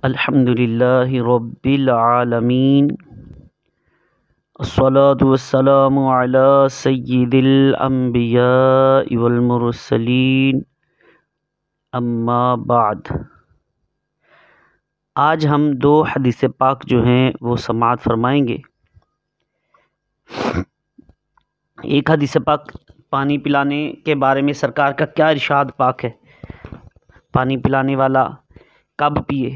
الحمد للہ رب العالمین الصلاة والسلام علی سید الانبیاء والمرسلین اما بعد۔ آج ہم دو حدیث پاک جو ہیں وہ سماعت فرمائیں گے۔ ایک حدیث پاک پانی پلانے کے بارے میں سرکار کا کیا ارشاد پاک ہے، پانی پلانے والا کب پیے،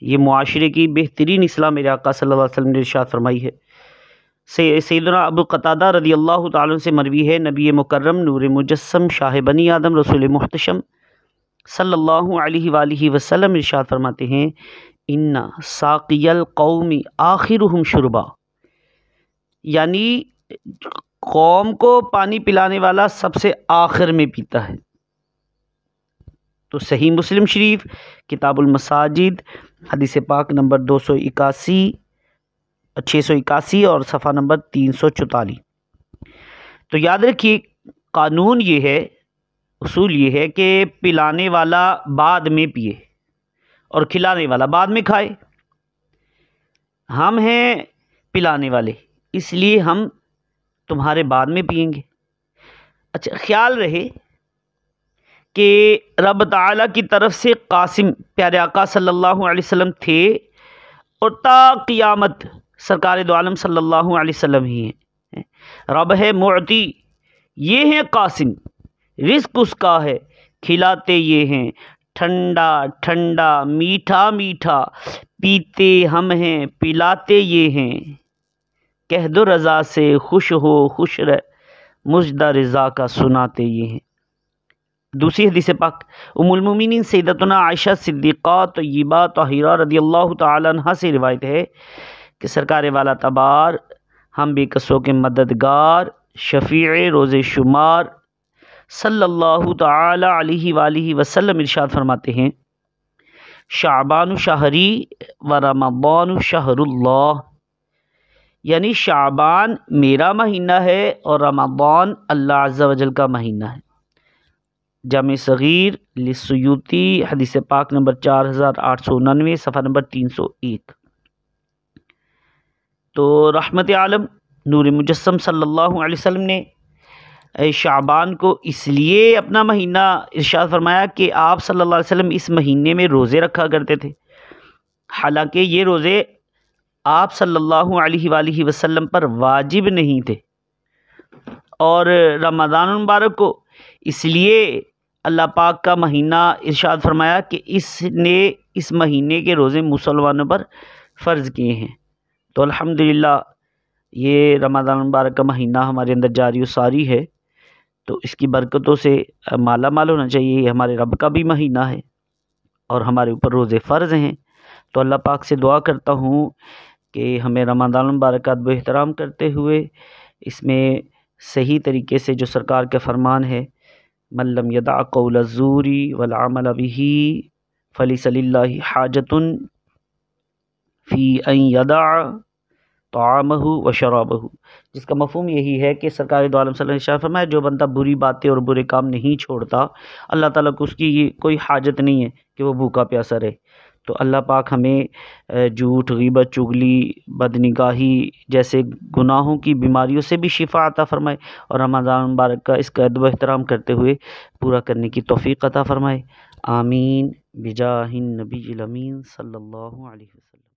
یہ معاشرے کی بہترین اصلاح میرے آقا صلی اللہ علیہ وسلم نے ارشاد فرمائی ہے۔ سیدنا ابو قتادہ رضی اللہ تعالیٰ عنہ سے مروی ہے، نبی مکرم نور مجسم شاہ بنی آدم رسول محتشم صلی اللہ علیہ وآلہ وسلم ارشاد فرماتے ہیں، ان ساقی القوم آخرہم شربا، یعنی قوم کو پانی پلانے والا سب سے آخر میں پیتا ہے۔ تو صحیح مسلم شریف کتاب المساجد حدیث پاک نمبر 681 اور صفحہ نمبر 344۔ تو یاد رکھیے، قانون یہ ہے، اصول یہ ہے کہ پلانے والا بعد میں پیے اور کھلانے والا بعد میں کھائے۔ ہم ہیں پلانے والے، اس لیے ہم تمہارے بعد میں پئیں گے۔ اچھا، خیال رہے کہ رب تعالیٰ کی طرف سے قاسم پیارے آقا صلی اللہ علیہ وسلم تھے، اور تا قیامت سرکار دو عالم صلی اللہ علیہ وسلم ہی ہیں۔ رب ہے معطی، یہ ہیں قاسم، رزق اس کا ہے، کھلاتے یہ ہیں، ٹھنڈا ٹھنڈا میٹھا میٹھا پیتے ہم ہیں، پلاتے یہ ہیں، کہہ دو رضا سے خوش ہو خوش رہ، مژدہ رضا کا سناتے یہ ہیں۔ دوسری حدیث پاک ام المومنین سیدتنا عائشہ صدیقہ طیبہ طاہرہ رضی اللہ تعالی عنہ سے روایت ہے کہ سرکار والا تبار ہم بے کسوں کے مددگار شفیع روز شمار صلی اللہ تعالی علیہ وآلہ وسلم ارشاد فرماتے ہیں، شعبان شہری و رمضان شہر اللہ، یعنی شعبان میرا مہینہ ہے اور رمضان اللہ عز و جل کا مہینہ ہے۔ جامع صغیر للسیوطی حدیث پاک نمبر 4899 صفحہ نمبر 301۔ تو رحمت عالم نور مجسم صلی اللہ علیہ وسلم نے شعبان کو اس لیے اپنا مہینہ ارشاد فرمایا کہ آپ صلی اللہ علیہ وسلم اس مہینے میں روزے رکھا کرتے تھے، حالانکہ یہ روزے آپ صلی اللہ علیہ وآلہ وسلم پر واجب نہیں تھے، اور رمضان المبارک کو اس لیے اللہ پاک کا مہینہ ارشاد فرمایا کہ اس نے اس مہینے کے روزے مسلمانوں پر فرض کیے ہیں۔ تو الحمدللہ یہ رمضان المبارک کا مہینہ ہمارے اندر جاری و ساری ہے، تو اس کی برکتوں سے مالا مال ہونا چاہیے۔ یہ ہمارے رب کا بھی مہینہ ہے اور ہمارے اوپر روزے فرض ہیں۔ تو اللہ پاک سے دعا کرتا ہوں کہ ہمیں رمضان المبارک کا ادب و احترام کرتے ہوئے اس میں صحیح طریقے سے جو سرکار کے فرمان ہے، من لم یدع قول الزور والعمل به فلیس للہ حاجۃ فی ان یدع طعامہ و شرابہ، جس کا مفہوم یہی ہے کہ سرکار دو عالم صلی اللہ علیہ وسلم نے فرمایا، جو بندہ بری باتیں اور برے کام نہیں چھوڑتا، اللہ تعالیٰ کو اس کی یہ کوئی حاجت نہیں ہے کہ وہ بھوکا پیاسا رہے۔ تو اللہ پاک ہمیں جھوٹ، غیبت، چغلی، بدنگاہی جیسے گناہوں کی بیماریوں سے بھی شفا عطا فرمائے، اور رمضان مبارک کا اس کا ادب و احترام کرتے ہوئے پورا کرنے کی توفیق عطا فرمائے۔ آمین بجاہ النبی الامین صلی اللہ علیہ وسلم۔